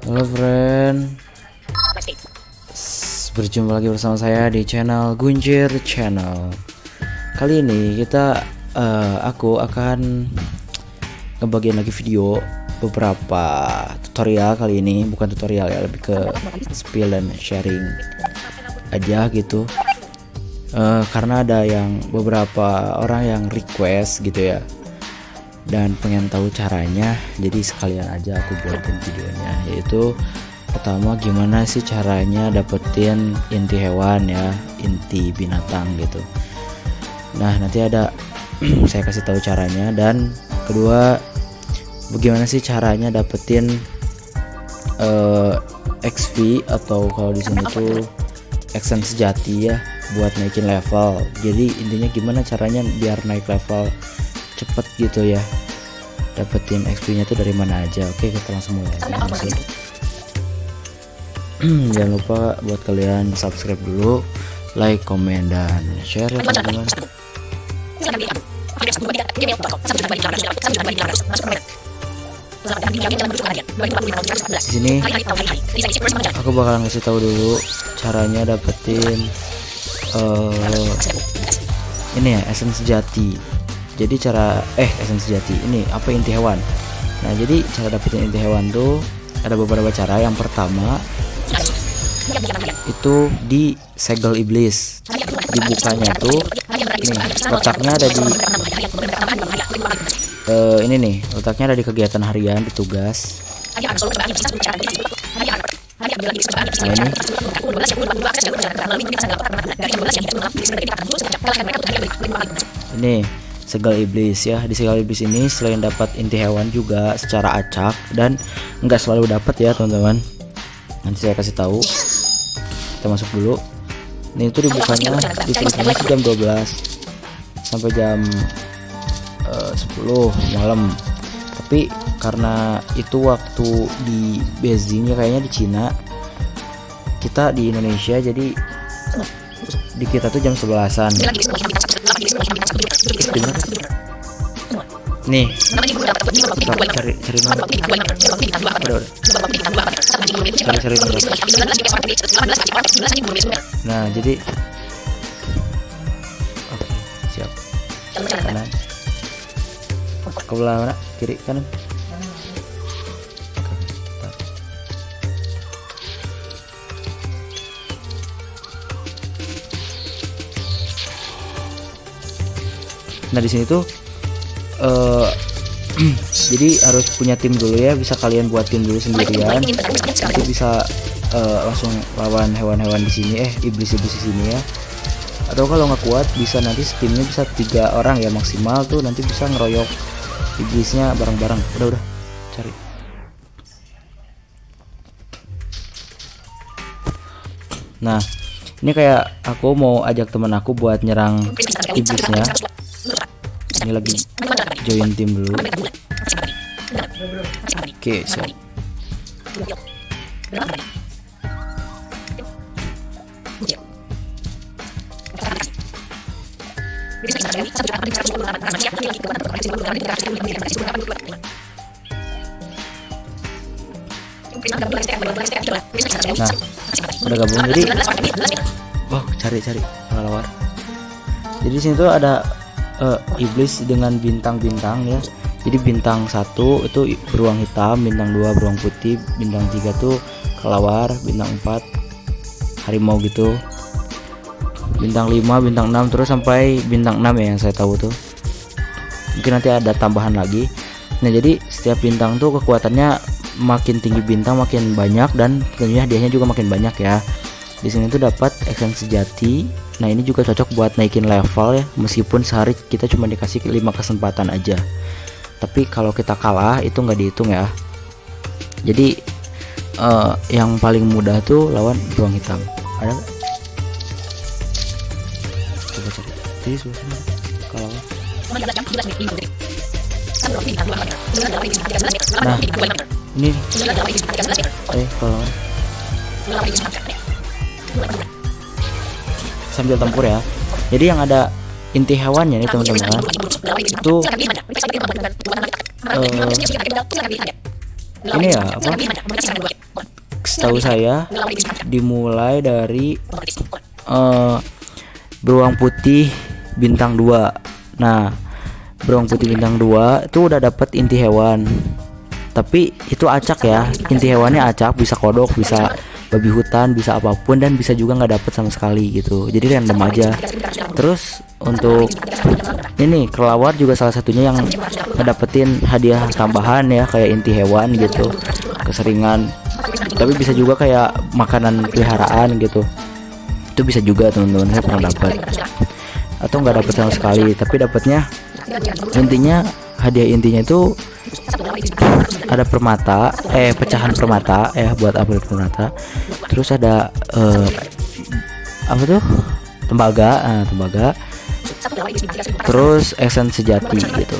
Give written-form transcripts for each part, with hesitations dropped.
Halo friend, berjumpa lagi bersama saya di channel Gunjir Channel. Kali ini aku akan ngebagiin lagi video beberapa tutorial. Kali ini bukan tutorial ya, lebih ke spill dan sharing aja gitu. Karena ada beberapa orang yang request gitu ya, dan pengen tahu caranya, jadi sekalian aja aku buatin videonya. Yaitu pertama, gimana sih caranya dapetin inti hewan ya, inti binatang gitu. Nah nanti ada saya kasih tahu caranya. Dan kedua, bagaimana sih caranya dapetin XP atau kalau di sini tuh action sejati ya, buat naikin level. Jadi intinya gimana caranya biar naik level cepet gitu ya, dapetin XP nya tuh dari mana aja. Oke, kita langsung mulai aja. Jangan lupa buat kalian subscribe dulu, like, komen, dan share ya teman-teman. Di sini aku bakal ngasih tahu dulu caranya dapetin ini ya, essence sejati. Jadi essence sejati ini apa, inti hewan. Nah jadi cara dapetin inti hewan tuh ada beberapa cara. Yang pertama itu di segel iblis. Dibukanya tuh nih, letaknya ada di ini nih, letaknya ada di kegiatan harian, di tugas. Ini segel iblis ya. Di segel iblis ini selain dapat inti hewan juga secara acak, dan nggak selalu dapat ya teman-teman. Nanti saya kasih tahu. Kita masuk dulu. Ini itu dibukanya ditulisnya jam 12 sampai jam 10 malam. Tapi karena itu waktu di Beijing ya, kayaknya di Cina, kita di Indonesia, jadi di kita tuh jam 11-an. Nih, cari nomor. Cari nomor. Nah, jadi oke, siap. Kanan. Ke belah mana? Kiri, kanan. Nah di sini tuh jadi harus punya tim dulu ya. Bisa kalian buat tim dulu sendirian, nanti bisa langsung lawan hewan-hewan di sini, iblis-iblis di sini ya. Atau kalau nggak kuat, bisa nanti timnya bisa 3 orang ya maksimal tuh, nanti bisa ngeroyok iblisnya bareng-bareng. Udah cari. Nah ini kayak aku mau ajak teman aku buat nyerang iblisnya. Ini lagi join tim dulu. Oke, siap. Nah, udah gabung. Jadi cari pahlawan. Jadi di sini tuh ada iblis dengan bintang-bintang ya. Jadi bintang 1 itu beruang hitam, bintang 2 beruang putih, bintang 3 tuh kelawar, bintang 4 harimau gitu, bintang 5, bintang 6 terus sampai bintang 6 ya yang saya tahu tuh. Mungkin nanti ada tambahan lagi. Nah jadi setiap bintang tuh kekuatannya makin tinggi bintang makin banyak, dan tentunya hadiahnya juga makin banyak ya. Di sini tuh dapat action sejati. Nah ini juga cocok buat naikin level ya, meskipun sehari kita cuma dikasih 5 kesempatan aja. Tapi kalau kita kalah itu nggak dihitung ya. Jadi yang paling mudah tuh lawan beruang hitam. Ada nggak? Coba cari. Jadi susah kalau. Nah ini kalau sambil tempur ya. Jadi yang ada inti hewannya nih teman-teman, itu ini ya apa, setahu saya dimulai dari beruang putih bintang 2. Nah, beruang putih bintang 2 itu udah dapat inti hewan. Tapi itu acak ya. Inti hewannya acak, bisa kodok, bisa babi hutan, bisa apapun, dan bisa juga nggak dapet sama sekali gitu. Jadi random aja. Terus untuk ini kelelawar juga salah satunya yang ngedapetin hadiah tambahan ya, kayak inti hewan gitu, keseringan. Tapi bisa juga kayak makanan peliharaan gitu. Itu bisa juga teman-teman, saya pernah dapat. Atau nggak dapet sama sekali, tapi dapatnya intinya hadiah intinya itu ada permata, pecahan permata ya, buat apel permata. Terus ada apa tuh, tembaga, tembaga. Terus esen sejati gitu.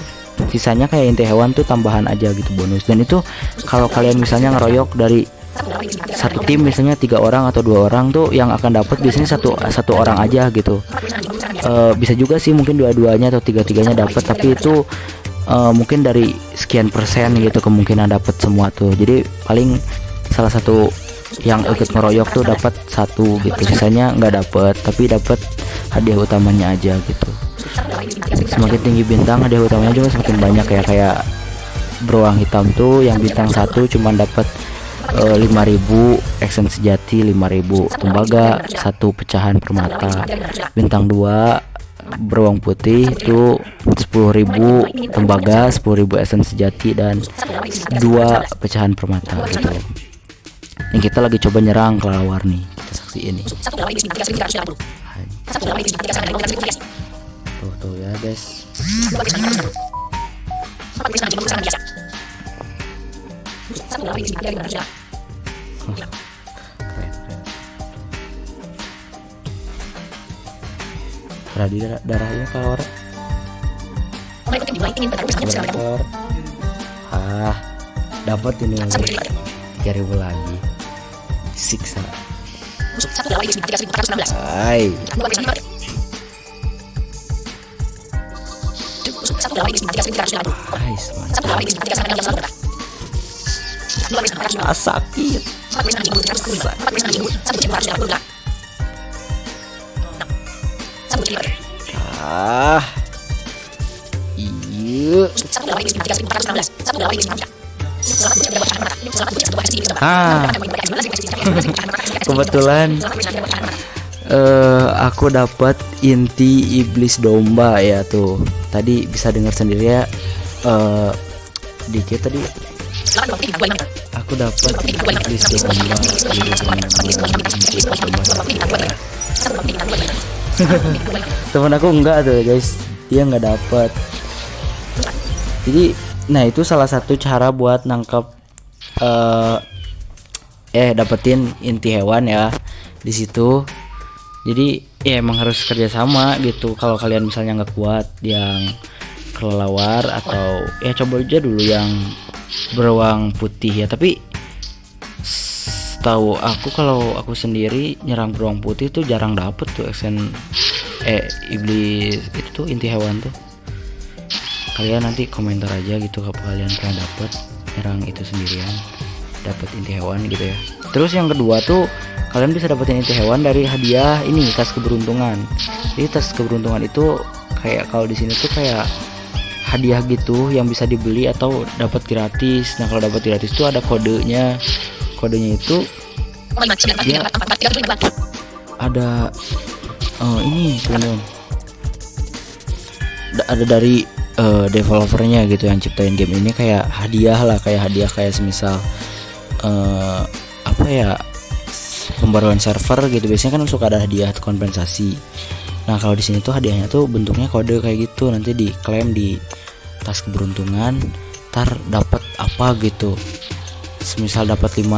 Sisanya kayak inti hewan tuh tambahan aja gitu, bonus. Dan itu kalau kalian misalnya ngeroyok dari satu tim, misalnya 3 orang atau 2 orang tuh yang akan dapat biasanya satu orang aja gitu. Bisa juga sih mungkin dua-duanya atau tiga-tiganya dapat, tapi itu mungkin dari sekian persen gitu kemungkinan dapat semua tuh. Jadi paling salah satu yang ikut ngeroyok tuh dapat 1 gitu, sisanya nggak dapat, tapi dapat hadiah utamanya aja gitu. Semakin tinggi bintang hadiah utamanya juga semakin banyak ya, kayak beruang hitam tuh yang bintang 1 cuman dapat 5.000 eksen sejati, 5.000 tembaga, 1 pecahan permata. Bintang 2 beruang putih itu 10.000 tembaga, 10.000 esen sejati, dan 2 pecahan permata gitu. Ini kita lagi coba nyerang kelelawar nih, kita saksiin nih. Tuh ya guys. Tadi darahnya kelelawar. Dapat ini lagi 3.000 lagi. Siksa. Hai. Sakit. Iya. Kebetulan aku dapat inti iblis domba ya tuh. Tadi bisa dengar sendiri ya, dikit tadi aku dapat iblis domba. Temen aku enggak tuh guys, dia nggak dapat. Jadi nah itu salah satu cara buat nangkep dapetin inti hewan ya di situ. Jadi ya emang harus kerjasama gitu. Kalau kalian misalnya nggak kuat yang kelelawar, atau ya coba aja dulu yang beruang putih ya. Tapi tahu aku, kalau aku sendiri nyerang beruang putih tuh jarang dapet tuh esen iblis itu tuh, inti hewan tuh. Kalian nanti komentar aja gitu kalau kalian pernah dapet nyerang itu sendirian, dapet inti hewan gitu ya. Terus yang kedua tuh kalian bisa dapetin inti hewan dari hadiah ini, tas keberuntungan. Jadi tas keberuntungan itu kayak kalau di sini tuh kayak hadiah gitu yang bisa dibeli atau dapat gratis. Nah kalau dapat gratis tuh ada kodenya. Kodenya itu dia ada ini teman-teman, ada dari developernya gitu yang ciptain game ini, kayak hadiah lah, kayak semisal apa ya, pembaruan server gitu. Biasanya kan suka ada hadiah kompensasi. Nah kalau di sini tuh hadiahnya tuh bentuknya kode kayak gitu, nanti diklaim di tas keberuntungan, ntar dapat apa gitu. Semisal dapat 5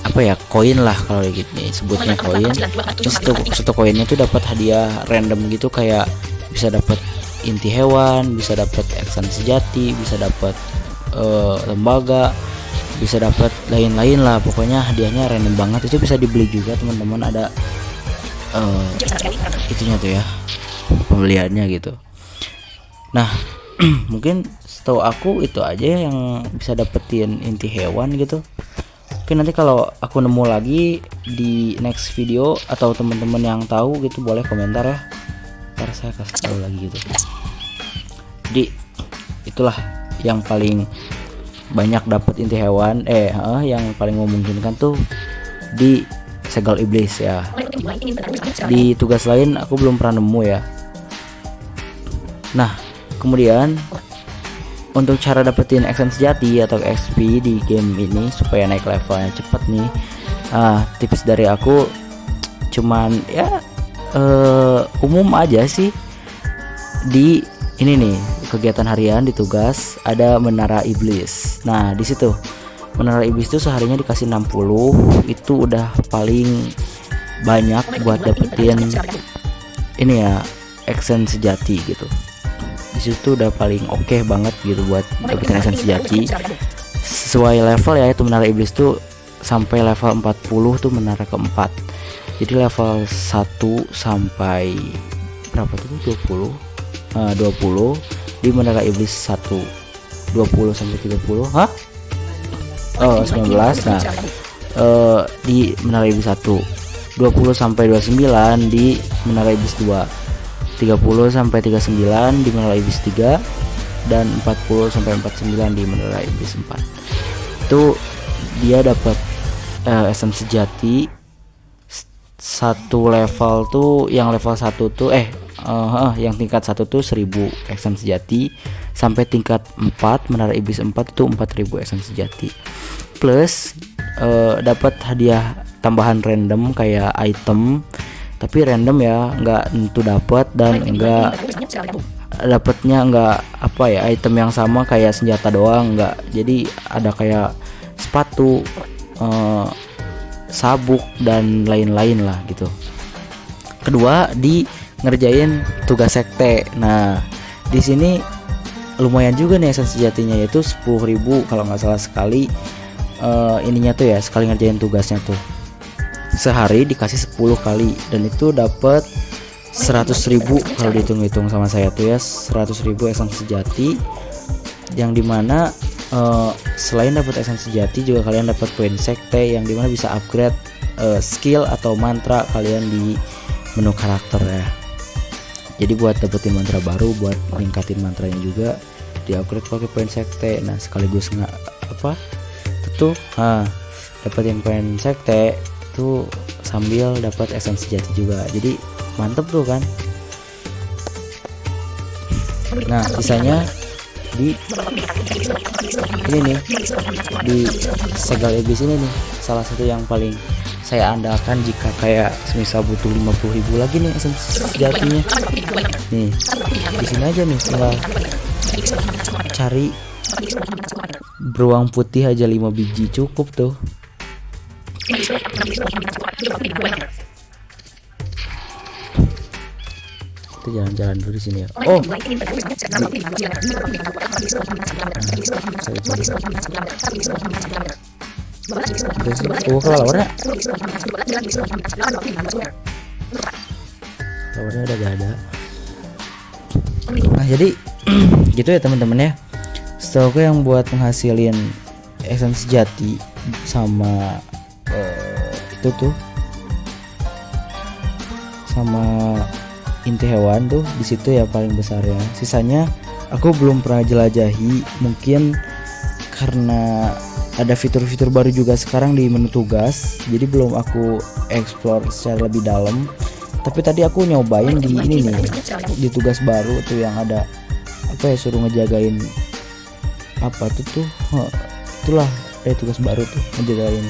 apa ya, koin lah kalau gitu nih sebutnya, koin. Terus satu koinnya tuh dapat hadiah random gitu, kayak bisa dapat inti hewan, bisa dapat eksan sejati, bisa dapat lembaga, bisa dapat lain-lain lah. Pokoknya hadiahnya random banget. Itu bisa dibeli juga teman-teman, ada itunya tuh ya, pembeliannya gitu. Nah mungkin setahu aku itu aja yang bisa dapetin inti hewan gitu. Oke, nanti kalau aku nemu lagi di next video atau teman-teman yang tahu gitu boleh komentar ya, ntar saya kasih tahu lagi gitu. Jadi itulah yang paling banyak dapat inti hewan, yang paling memungkinkan tuh di segel iblis ya. Di tugas lain aku belum pernah nemu ya. Nah, kemudian untuk cara dapetin XM sejati atau XP di game ini supaya naik levelnya cepet nih, tips dari aku cuman ya umum aja sih. Di ini nih kegiatan harian di tugas ada menara iblis. Nah di situ menara iblis itu seharinya dikasih 60, itu udah paling banyak buat dapetin ini ya XM sejati gitu. Di situ udah paling oke banget gitu buat dapetin esensi sejati sesuai level ya. Itu menara iblis tuh sampai level 40 tuh menara keempat. Jadi level 1 sampai berapa tuh 20 di menara iblis 1, 20 sampai 30 19. Nah di menara iblis 1, 20 sampai 29 di menara iblis 2, 30 sampai 39 di menara iblis 3, dan 40 sampai 49 di menara iblis 4. Itu dia dapat SM sejati satu level tuh, yang level 1 tuh yang tingkat 1 tuh 1000 SM sejati, sampai tingkat 4 menara iblis 4 itu 4000 SM sejati. Plus dapat hadiah tambahan random kayak item, tapi random ya, nggak tentu dapat, dan enggak dapatnya enggak apa ya, item yang sama kayak senjata doang enggak. Jadi ada kayak sepatu, sabuk dan lain-lain lah gitu. Kedua, di ngerjain tugas sekte. Nah di sini lumayan juga nih esensi sejatinya, yaitu 10.000 kalau nggak salah sekali ininya tuh ya, sekali ngerjain tugasnya tuh sehari dikasih 10 kali, dan itu dapat 100.000 kalau dihitung-hitung sama saya tuh ya, 100.000 esensi sejati, yang dimana selain dapat esensi sejati juga kalian dapat poin sekte yang dimana bisa upgrade skill atau mantra kalian di menu karakter ya. Jadi buat dapetin mantra baru, buat meningkatin mantranya juga di upgrade pakai poin sekte. Nah sekaligus dapetin poin sekte tuh sambil dapat esensi sejati juga, jadi mantep tuh kan. Nah sisanya di ini nih, di segel iblis ini nih, salah satu yang paling saya andalkan jika kayak semisal butuh 50.000 lagi nih esensi sejatinya. Nih di sini aja nih, tinggal cari beruang putih aja 5 biji cukup tuh. Kita jalan-jalan dulu di sini ya. Lawarnya udah gak ada. Nah jadi gitu ya teman-teman ya. Setahu gue yang buat menghasilin esensi sejati sama itu tuh sama inti hewan tuh di situ ya paling besar ya. Sisanya aku belum pernah jelajahi, mungkin karena ada fitur-fitur baru juga sekarang di menu tugas, jadi belum aku explore secara lebih dalam. Tapi tadi aku nyobain di ini nih, di tugas baru tuh yang ada suruh ngejagain itulah tugas baru tuh, ngejagain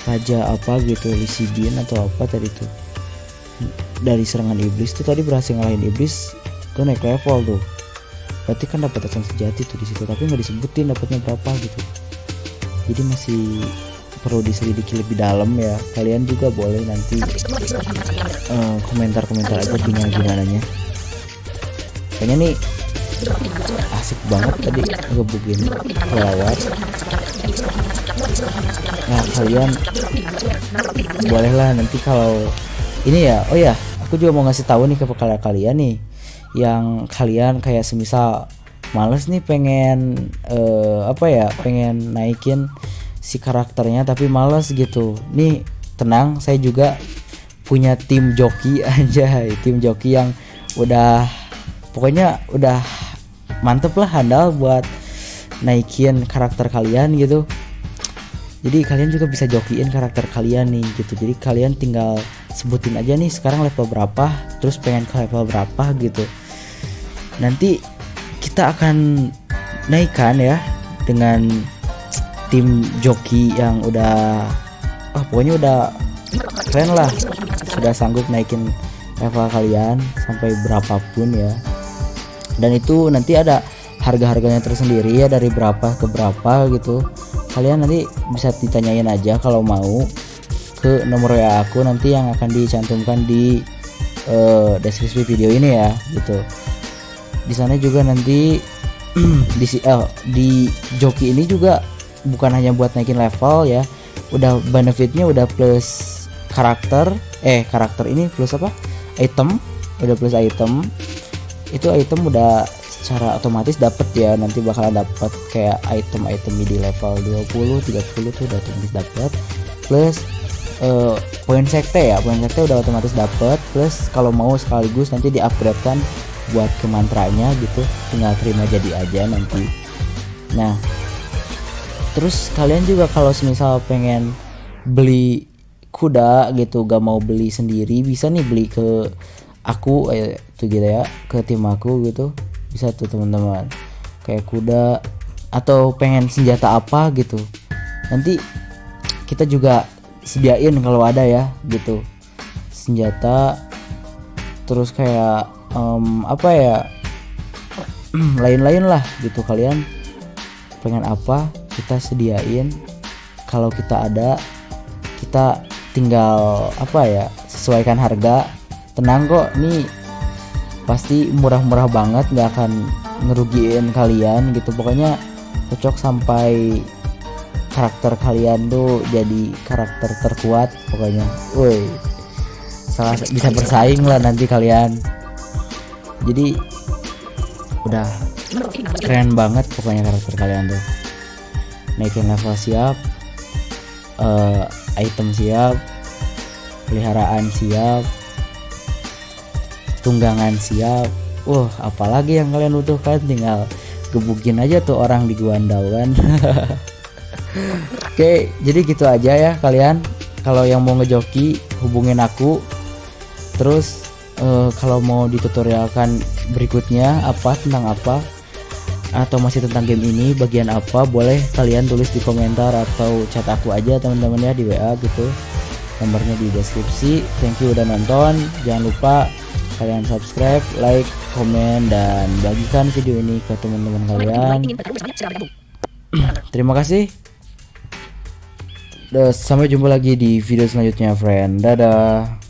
raja gitu, Lisibin atau apa tadi tuh, dari serangan iblis tuh. Tadi berhasil ngalahin iblis tuh, naik level tuh, berarti kan dapat esensi sejati tuh di situ, tapi nggak disebutin dapatnya berapa gitu. Jadi masih perlu diselidiki lebih dalam ya. Kalian juga boleh nanti komentar-komentar aja gimana nya. Kayaknya nih asik banget tadi ngebukin pelawat. Nah kalian bolehlah nanti kalau ini ya, aku juga mau ngasih tahu nih ke kalian nih, yang kalian kayak semisal males nih pengen pengen naikin si karakternya tapi males gitu. Nih tenang, saya juga punya tim joki aja, tim joki yang udah pokoknya udah mantep lah, handal buat naikin karakter kalian gitu. Jadi kalian juga bisa jokiin karakter kalian nih gitu. Jadi kalian tinggal sebutin aja nih sekarang level berapa, terus pengen ke level berapa gitu. Nanti kita akan naikkan ya dengan tim joki yang udah pokoknya udah keren lah, sudah sanggup naikin level kalian sampai berapapun ya. Dan itu nanti ada harga-harganya tersendiri ya, dari berapa ke berapa gitu. Kalian nanti bisa ditanyain aja kalau mau ke nomor WA aku nanti yang akan dicantumkan di deskripsi video ini ya gitu. Di sana juga nanti di joki ini juga bukan hanya buat naikin level ya, udah benefitnya udah plus karakter ini plus apa, item, udah plus item. Itu item udah secara otomatis dapat ya, nanti bakalan dapat kayak item-item di level 20 30 tuh udah otomatis dapat, plus poin sekte ya, poin sekte udah otomatis dapat, plus kalau mau sekaligus nanti di-upgrade kan buat ke mantranya gitu, tinggal terima jadi aja nanti. Nah terus kalian juga kalau misal pengen beli kuda gitu, gak mau beli sendiri, bisa nih beli ke aku tuh gitu ya, ke tim aku gitu, bisa tuh teman-teman, kayak kuda atau pengen senjata apa gitu, nanti kita juga sediain kalau ada ya gitu senjata. Terus kayak apa ya lain-lain lah gitu, kalian pengen apa kita sediain, kalau kita ada kita tinggal apa ya sesuaikan harga. Tenang kok, nih pasti murah-murah banget, nggak akan ngerugiin kalian gitu. Pokoknya cocok sampai karakter kalian tuh jadi karakter terkuat pokoknya. Woi, salah bisa bersaing lah nanti kalian. Jadi udah keren banget pokoknya karakter kalian tuh. Naikin level siap, item siap, peliharaan siap, tunggangan siap. Apalagi yang kalian butuhkan, tinggal gebukin aja tuh orang di Guandau kan. Oke, jadi gitu aja ya kalian. Kalau yang mau ngejoki hubungin aku. Terus kalau mau ditutorialkan berikutnya apa, tentang apa, atau masih tentang game ini bagian apa, boleh kalian tulis di komentar atau chat aku aja teman-teman ya di WA gitu. Nomornya di deskripsi. Thank you udah nonton. Jangan lupa kalian subscribe, like, komen, dan bagikan video ini ke teman-teman kalian. Terima kasih. Sampai jumpa lagi di video selanjutnya, friend. Dadah.